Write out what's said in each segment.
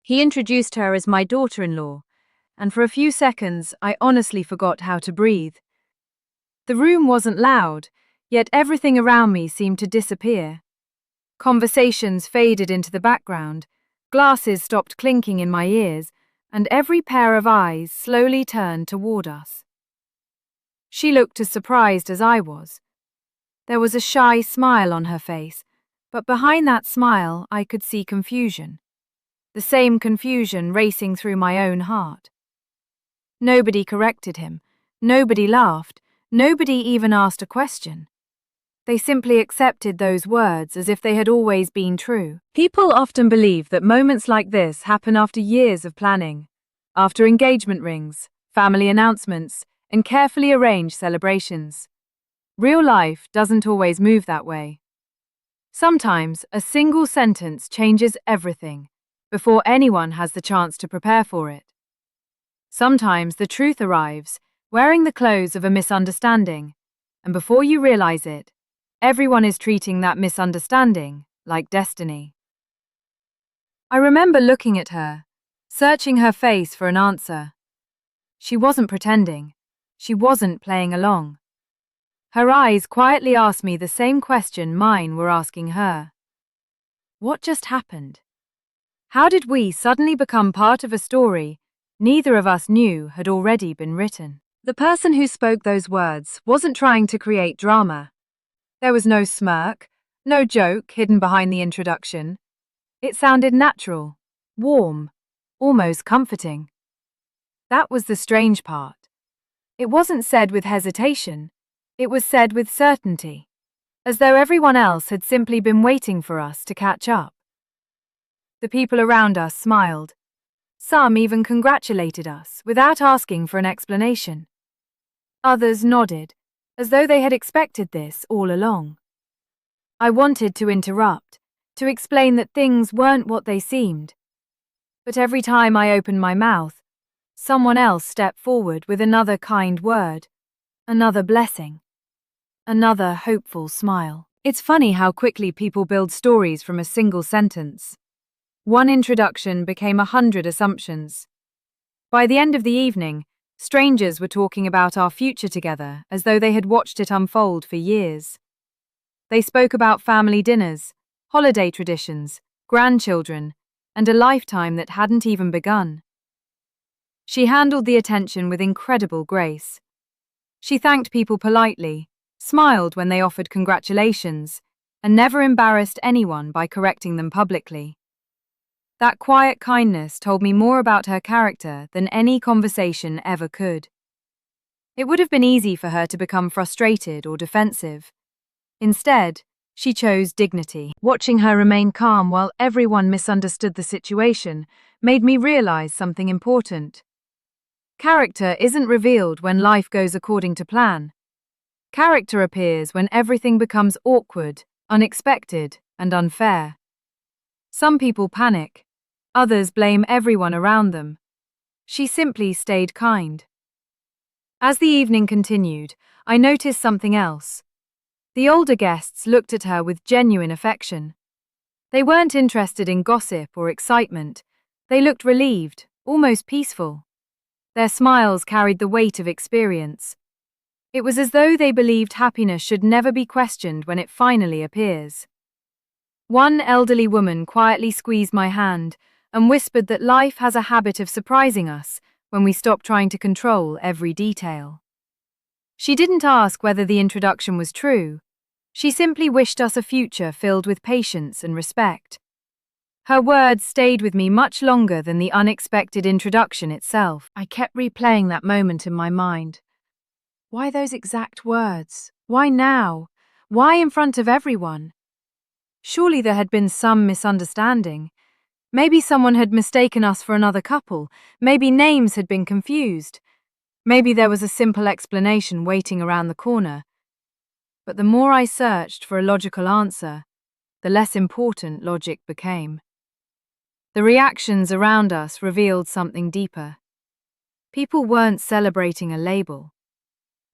He introduced her as my daughter-in-law, and for a few seconds I honestly forgot how to breathe. The room wasn't loud, yet everything around me seemed to disappear. Conversations faded into the background, glasses stopped clinking in my ears, and every pair of eyes slowly turned toward us. She looked as surprised as I was. There was a shy smile on her face, but behind that smile I could see confusion. The same confusion racing through my own heart. Nobody corrected him, nobody laughed, nobody even asked a question. They simply accepted those words as if they had always been true. People often believe that moments like this happen after years of planning, after engagement rings, family announcements, and carefully arranged celebrations. Real life doesn't always move that way. Sometimes a single sentence changes everything before anyone has the chance to prepare for it. Sometimes the truth arrives, wearing the clothes of a misunderstanding, and before you realize it, everyone is treating that misunderstanding like destiny. I remember looking at her, searching her face for an answer. She wasn't pretending. She wasn't playing along. Her eyes quietly asked me the same question mine were asking her. What just happened? How did we suddenly become part of a story neither of us knew had already been written? The person who spoke those words wasn't trying to create drama. There was no smirk, no joke hidden behind the introduction. It sounded natural, warm, almost comforting. That was the strange part. It wasn't said with hesitation. It was said with certainty, as though everyone else had simply been waiting for us to catch up. The people around us smiled. Some even congratulated us without asking for an explanation. Others nodded, as though they had expected this all along. I wanted to interrupt, to explain that things weren't what they seemed. But every time I opened my mouth, someone else stepped forward with another kind word, another blessing, another hopeful smile. It's funny how quickly people build stories from a single sentence. One introduction became 100 assumptions. By the end of the evening, strangers were talking about our future together as though they had watched it unfold for years. They spoke about family dinners, holiday traditions, grandchildren, and a lifetime that hadn't even begun. She handled the attention with incredible grace. She thanked people politely, smiled when they offered congratulations, and never embarrassed anyone by correcting them publicly. That quiet kindness told me more about her character than any conversation ever could. It would have been easy for her to become frustrated or defensive. Instead, she chose dignity. Watching her remain calm while everyone misunderstood the situation made me realize something important. Character isn't revealed when life goes according to plan. Character appears when everything becomes awkward, unexpected, and unfair. Some people panic. Others blame everyone around them. She simply stayed kind. As the evening continued, I noticed something else. The older guests looked at her with genuine affection. They weren't interested in gossip or excitement. They looked relieved, almost peaceful. Their smiles carried the weight of experience. It was as though they believed happiness should never be questioned when it finally appears. One elderly woman quietly squeezed my hand and whispered that life has a habit of surprising us when we stop trying to control every detail. She didn't ask whether the introduction was true. She simply wished us a future filled with patience and respect. Her words stayed with me much longer than the unexpected introduction itself. I kept replaying that moment in my mind. Why those exact words? Why now? Why in front of everyone? Surely there had been some misunderstanding. Maybe someone had mistaken us for another couple. Maybe names had been confused. Maybe there was a simple explanation waiting around the corner. But the more I searched for a logical answer, the less important logic became. The reactions around us revealed something deeper. People weren't celebrating a label.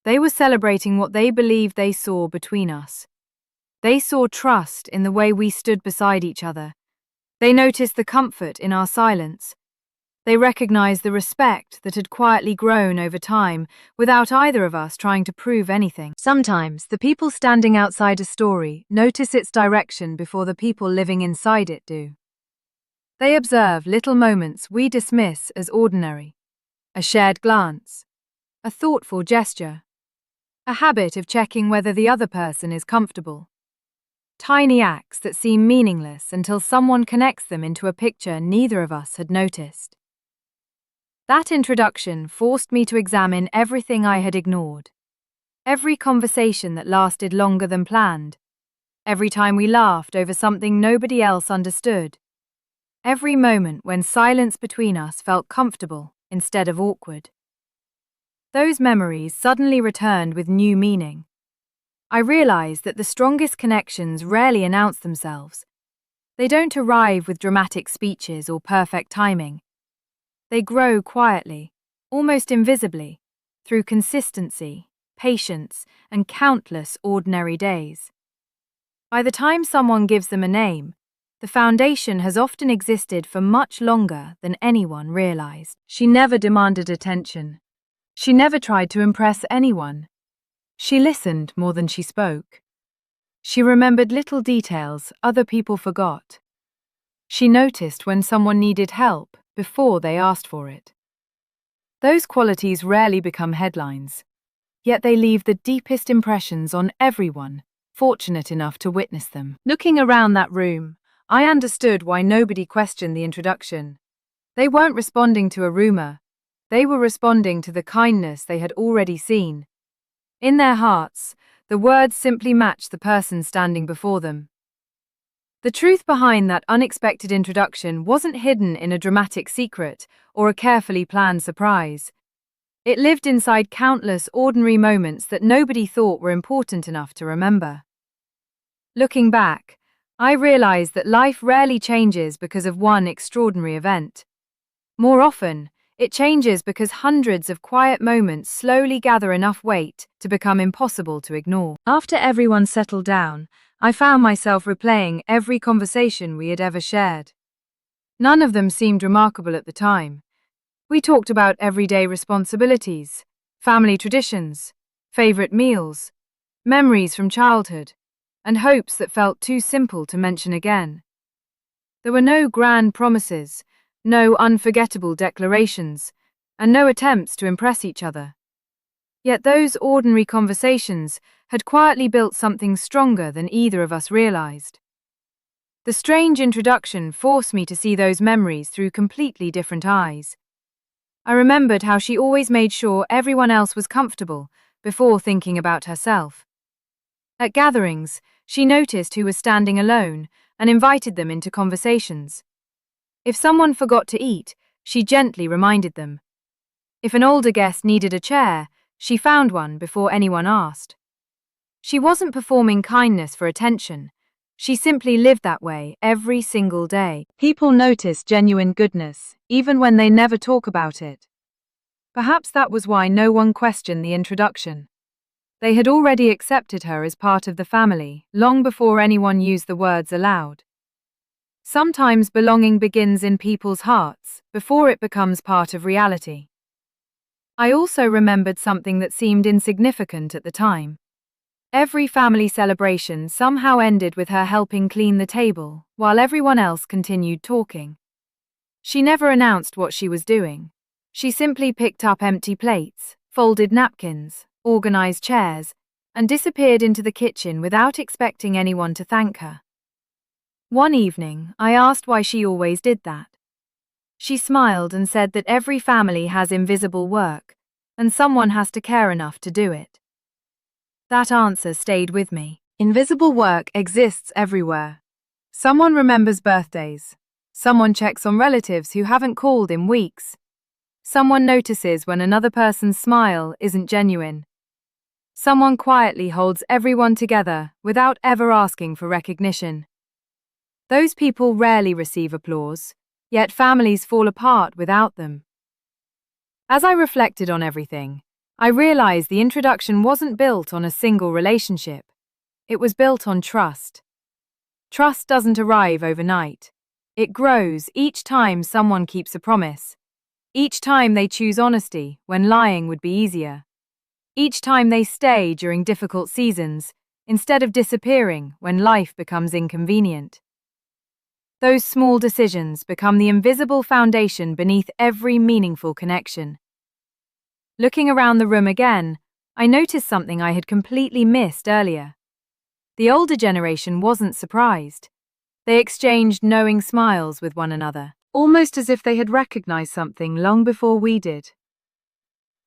They were celebrating what they believed they saw between us. They saw trust in the way we stood beside each other. They noticed the comfort in our silence. They recognized the respect that had quietly grown over time without either of us trying to prove anything. Sometimes, the people standing outside a story notice its direction before the people living inside it do. They observe little moments we dismiss as ordinary: a shared glance, a thoughtful gesture, a habit of checking whether the other person is comfortable. Tiny acts that seem meaningless until someone connects them into a picture neither of us had noticed. That introduction forced me to examine everything I had ignored. Every conversation that lasted longer than planned. Every time we laughed over something nobody else understood. Every moment when silence between us felt comfortable instead of awkward. Those memories suddenly returned with new meaning. I realized that the strongest connections rarely announce themselves. They don't arrive with dramatic speeches or perfect timing. They grow quietly, almost invisibly, through consistency, patience, and countless ordinary days. By the time someone gives them a name, the foundation has often existed for much longer than anyone realized. She never demanded attention. She never tried to impress anyone. She listened more than she spoke. She remembered little details other people forgot. She noticed when someone needed help before they asked for it. Those qualities rarely become headlines, yet they leave the deepest impressions on everyone fortunate enough to witness them. Looking around that room, I understood why nobody questioned the introduction. They weren't responding to a rumor. They were responding to the kindness they had already seen. In their hearts, the words simply matched the person standing before them. The truth behind that unexpected introduction wasn't hidden in a dramatic secret or a carefully planned surprise. It lived inside countless ordinary moments that nobody thought were important enough to remember. Looking back, I realized that life rarely changes because of one extraordinary event. More often, it changes because hundreds of quiet moments slowly gather enough weight to become impossible to ignore. After everyone settled down, I found myself replaying every conversation we had ever shared. None of them seemed remarkable at the time. We talked about everyday responsibilities, family traditions, favorite meals, memories from childhood, and hopes that felt too simple to mention again. There were no grand promises, no unforgettable declarations, and no attempts to impress each other. Yet those ordinary conversations had quietly built something stronger than either of us realized. The strange introduction forced me to see those memories through completely different eyes. I remembered how she always made sure everyone else was comfortable before thinking about herself. At gatherings, she noticed who was standing alone and invited them into conversations. If someone forgot to eat, she gently reminded them. If an older guest needed a chair, she found one before anyone asked. She wasn't performing kindness for attention. She simply lived that way every single day. People notice genuine goodness, even when they never talk about it. Perhaps that was why no one questioned the introduction. They had already accepted her as part of the family, long before anyone used the words aloud. Sometimes belonging begins in people's hearts, before it becomes part of reality. I also remembered something that seemed insignificant at the time. Every family celebration somehow ended with her helping clean the table, while everyone else continued talking. She never announced what she was doing. She simply picked up empty plates, folded napkins, organized chairs, and disappeared into the kitchen without expecting anyone to thank her. One evening, I asked why she always did that. She smiled and said that every family has invisible work, and someone has to care enough to do it. That answer stayed with me. Invisible work exists everywhere. Someone remembers birthdays. Someone checks on relatives who haven't called in weeks. Someone notices when another person's smile isn't genuine. Someone quietly holds everyone together without ever asking for recognition. Those people rarely receive applause, yet families fall apart without them. As I reflected on everything, I realized the introduction wasn't built on a single relationship. It was built on trust. Trust doesn't arrive overnight. It grows each time someone keeps a promise. Each time they choose honesty when lying would be easier. Each time they stay during difficult seasons instead of disappearing when life becomes inconvenient. Those small decisions become the invisible foundation beneath every meaningful connection. Looking around the room again, I noticed something I had completely missed earlier. The older generation wasn't surprised. They exchanged knowing smiles with one another, almost as if they had recognized something long before we did.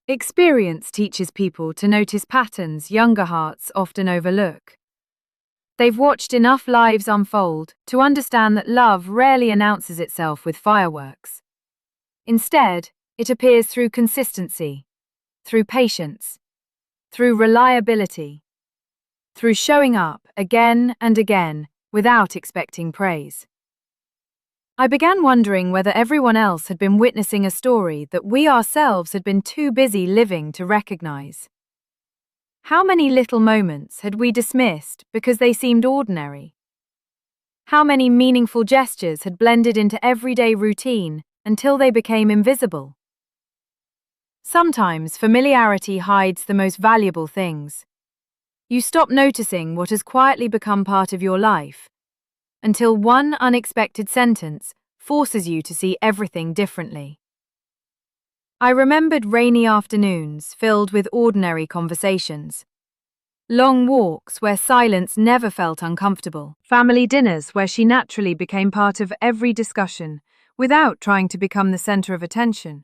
Experience teaches people to notice patterns younger hearts often overlook. They've watched enough lives unfold to understand that love rarely announces itself with fireworks. Instead, it appears through consistency, through patience, through reliability, through showing up again and again without expecting praise. I began wondering whether everyone else had been witnessing a story that we ourselves had been too busy living to recognize. How many little moments had we dismissed because they seemed ordinary? How many meaningful gestures had blended into everyday routine until they became invisible? Sometimes familiarity hides the most valuable things. You stop noticing what has quietly become part of your life, until one unexpected sentence forces you to see everything differently. I remembered rainy afternoons filled with ordinary conversations. Long walks where silence never felt uncomfortable. Family dinners where she naturally became part of every discussion without trying to become the center of attention.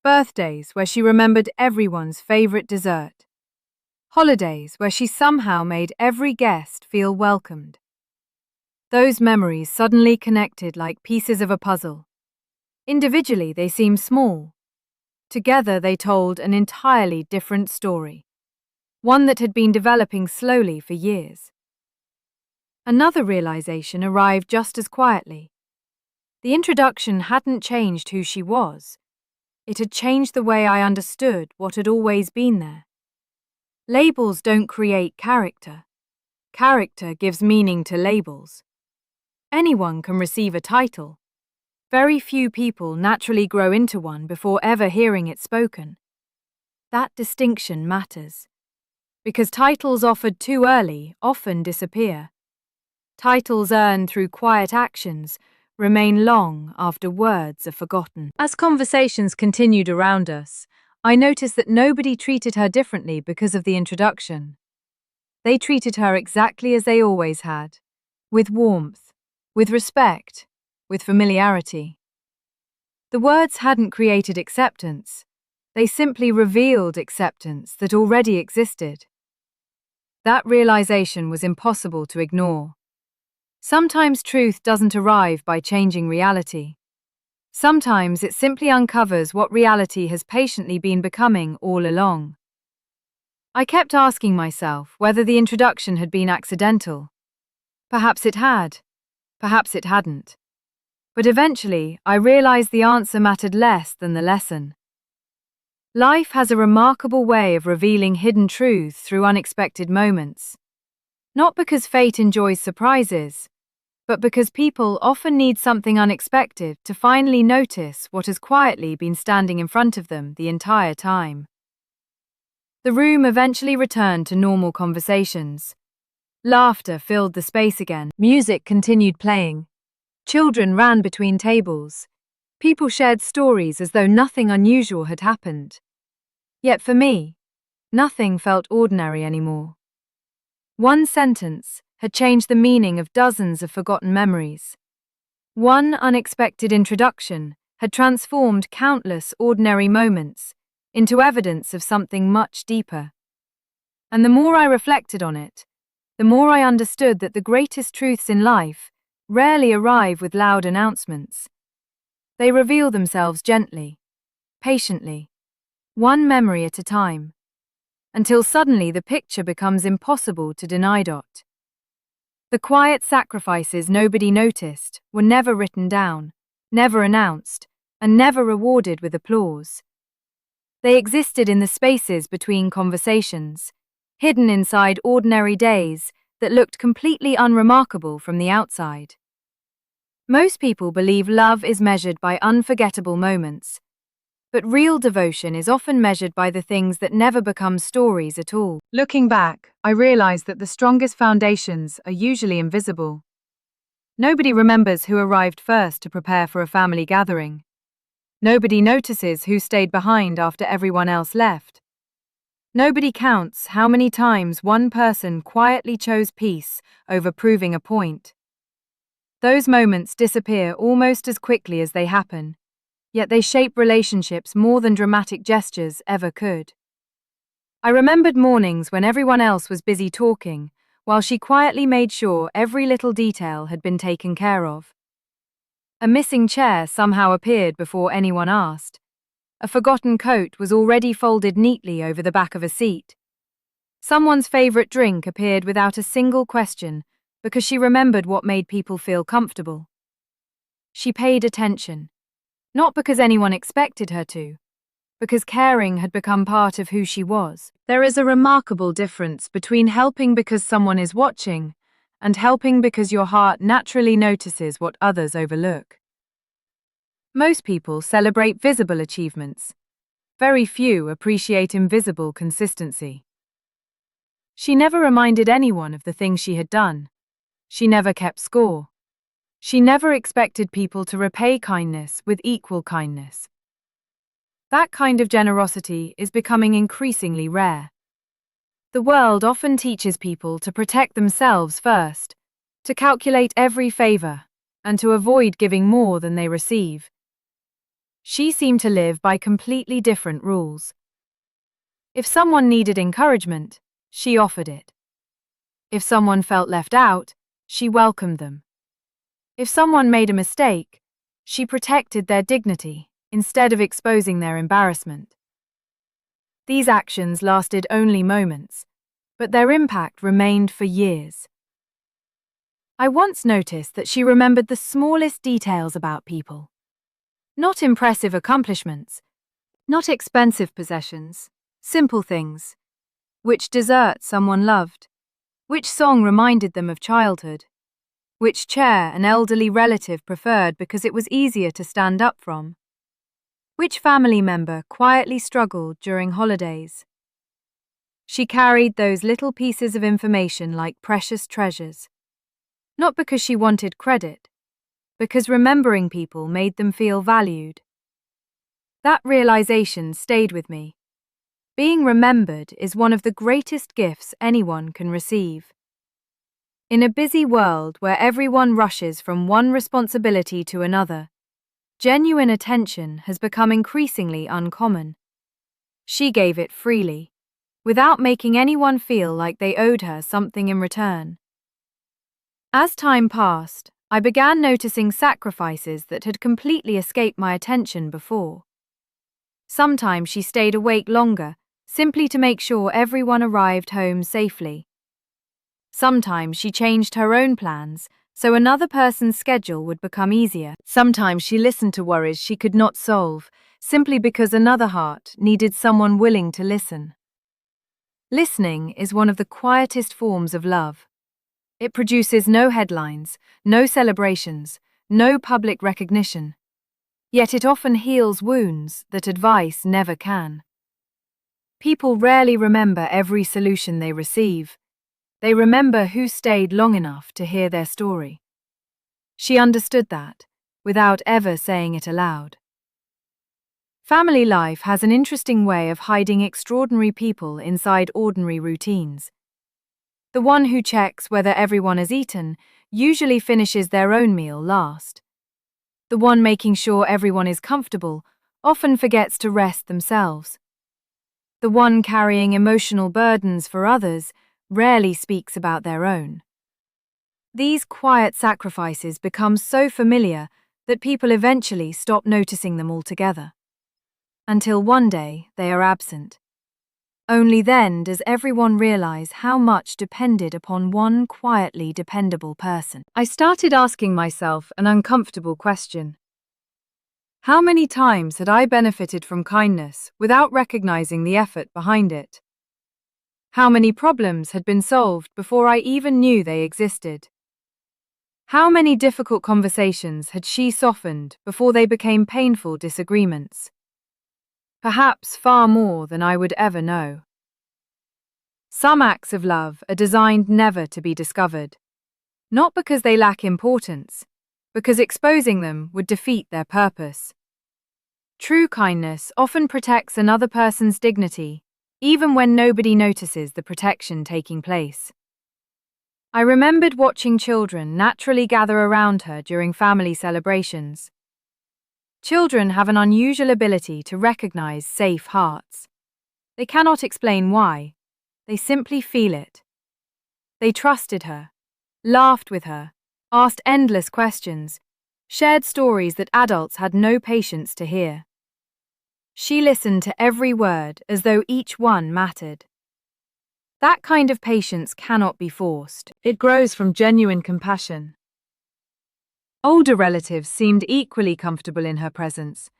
Birthdays where she remembered everyone's favorite dessert. Holidays where she somehow made every guest feel welcomed. Those memories suddenly connected like pieces of a puzzle. Individually, they seemed small. Together, they told an entirely different story, one that had been developing slowly for years. Another realization arrived just as quietly. The introduction hadn't changed who she was. It had changed the way I understood what had always been there. Labels don't create character. Character gives meaning to labels. Anyone can receive a title. Very few people naturally grow into one before ever hearing it spoken. That distinction matters, because titles offered too early often disappear. Titles earned through quiet actions remain long after words are forgotten. As conversations continued around us, I noticed that nobody treated her differently because of the introduction. They treated her exactly as they always had, with warmth, with respect, with familiarity. The words hadn't created acceptance. They simply revealed acceptance that already existed. That realization was impossible to ignore. Sometimes truth doesn't arrive by changing reality. Sometimes it simply uncovers what reality has patiently been becoming all along. I kept asking myself whether the introduction had been accidental. Perhaps it had. Perhaps it hadn't. But eventually, I realized the answer mattered less than the lesson. Life has a remarkable way of revealing hidden truths through unexpected moments. Not because fate enjoys surprises, but because people often need something unexpected to finally notice what has quietly been standing in front of them the entire time. The room eventually returned to normal conversations. Laughter filled the space again. Music continued playing. Children ran between tables. People shared stories as though nothing unusual had happened. Yet for me, nothing felt ordinary anymore. One sentence had changed the meaning of dozens of forgotten memories. One unexpected introduction had transformed countless ordinary moments into evidence of something much deeper. And the more I reflected on it, the more I understood that the greatest truths in life rarely arrive with loud announcements. They reveal themselves gently, patiently, one memory at a time, until suddenly the picture becomes impossible to deny. The quiet sacrifices nobody noticed were never written down, never announced, and never rewarded with applause. They existed in the spaces between conversations, hidden inside ordinary days that looked completely unremarkable from the outside. Most people believe love is measured by unforgettable moments, but real devotion is often measured by the things that never become stories at all. Looking back, I realized that the strongest foundations are usually invisible. Nobody remembers who arrived first to prepare for a family gathering. Nobody notices who stayed behind after everyone else left. Nobody counts how many times one person quietly chose peace over proving a point. Those moments disappear almost as quickly as they happen, yet they shape relationships more than dramatic gestures ever could. I remembered mornings when everyone else was busy talking, while she quietly made sure every little detail had been taken care of. A missing chair somehow appeared before anyone asked. A forgotten coat was already folded neatly over the back of a seat. Someone's favorite drink appeared without a single question because she remembered what made people feel comfortable. She paid attention, not because anyone expected her to, because caring had become part of who she was. There is a remarkable difference between helping because someone is watching and helping because your heart naturally notices what others overlook. Most people celebrate visible achievements. Very few appreciate invisible consistency. She never reminded anyone of the things she had done. She never kept score. She never expected people to repay kindness with equal kindness. That kind of generosity is becoming increasingly rare. The world often teaches people to protect themselves first, to calculate every favor, and to avoid giving more than they receive. She seemed to live by completely different rules. If someone needed encouragement, she offered it. If someone felt left out, she welcomed them. If someone made a mistake, she protected their dignity instead of exposing their embarrassment. These actions lasted only moments, but their impact remained for years. I once noticed that she remembered the smallest details about people. Not impressive accomplishments, not expensive possessions, simple things. Which dessert someone loved, which song reminded them of childhood, which chair an elderly relative preferred because it was easier to stand up from, which family member quietly struggled during holidays. She carried those little pieces of information like precious treasures, not because she wanted credit, because remembering people made them feel valued. That realization stayed with me. Being remembered is one of the greatest gifts anyone can receive. In a busy world where everyone rushes from one responsibility to another, genuine attention has become increasingly uncommon. She gave it freely, without making anyone feel like they owed her something in return. As time passed, I began noticing sacrifices that had completely escaped my attention before. Sometimes she stayed awake longer, simply to make sure everyone arrived home safely. Sometimes she changed her own plans, so another person's schedule would become easier. Sometimes she listened to worries she could not solve, simply because another heart needed someone willing to listen. Listening is one of the quietest forms of love. It produces no headlines, no celebrations, no public recognition. Yet it often heals wounds that advice never can. People rarely remember every solution they receive. They remember who stayed long enough to hear their story. She understood that, without ever saying it aloud. Family life has an interesting way of hiding extraordinary people inside ordinary routines. The one who checks whether everyone has eaten usually finishes their own meal last. The one making sure everyone is comfortable often forgets to rest themselves. The one carrying emotional burdens for others rarely speaks about their own. These quiet sacrifices become so familiar that people eventually stop noticing them altogether. Until one day they are absent. Only then does everyone realize how much depended upon one quietly dependable person. I started asking myself an uncomfortable question. How many times had I benefited from kindness without recognizing the effort behind it? How many problems had been solved before I even knew they existed? How many difficult conversations had she softened before they became painful disagreements? Perhaps far more than I would ever know. Some acts of love are designed never to be discovered, not because they lack importance, because exposing them would defeat their purpose. True kindness often protects another person's dignity, even when nobody notices the protection taking place. I remembered watching children naturally gather around her during family celebrations. Children have an unusual ability to recognize safe hearts. They cannot explain why, they simply feel it. They trusted her, laughed with her, asked endless questions, shared stories that adults had no patience to hear. She listened to every word as though each one mattered. That kind of patience cannot be forced. It grows from genuine compassion. Older relatives seemed equally comfortable in her presence.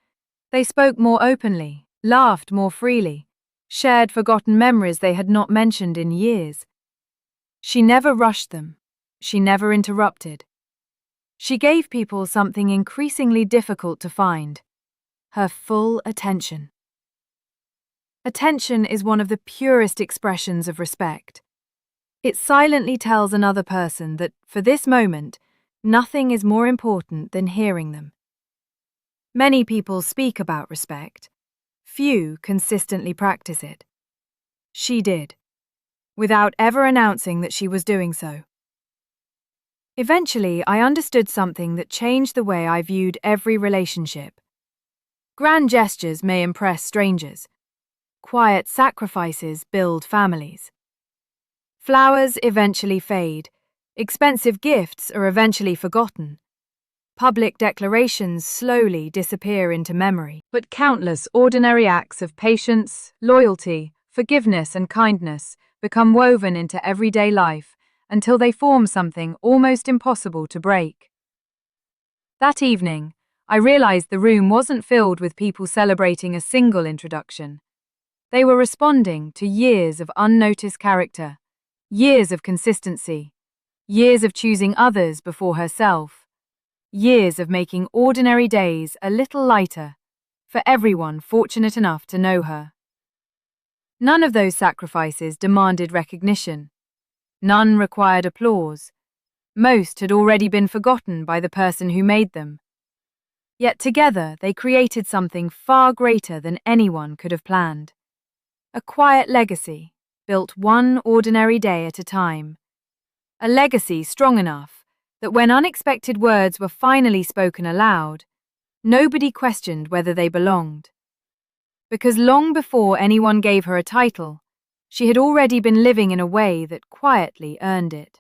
They spoke more openly, laughed more freely, shared forgotten memories they had not mentioned in years. She never rushed them. She never interrupted. She gave people something increasingly difficult to find: her full attention. Attention is one of the purest expressions of respect. It silently tells another person that, for this moment, nothing is more important than hearing them. Many people speak about respect. Few consistently practice it. She did, without ever announcing that she was doing so. Eventually, I understood something that changed the way I viewed every relationship. Grand gestures may impress strangers. Quiet sacrifices build families. Flowers eventually fade. Expensive gifts are eventually forgotten. Public declarations slowly disappear into memory. But countless ordinary acts of patience, loyalty, forgiveness, and kindness become woven into everyday life until they form something almost impossible to break. That evening, I realized the room wasn't filled with people celebrating a single introduction. They were responding to years of unnoticed character, years of consistency, years of choosing others before herself, years of making ordinary days a little lighter for everyone fortunate enough to know her. None of those sacrifices demanded recognition. None required applause. Most had already been forgotten by the person who made them. Yet together they created something far greater than anyone could have planned. A quiet legacy, built one ordinary day at a time. A legacy strong enough that when unexpected words were finally spoken aloud, nobody questioned whether they belonged. Because long before anyone gave her a title, she had already been living in a way that quietly earned it.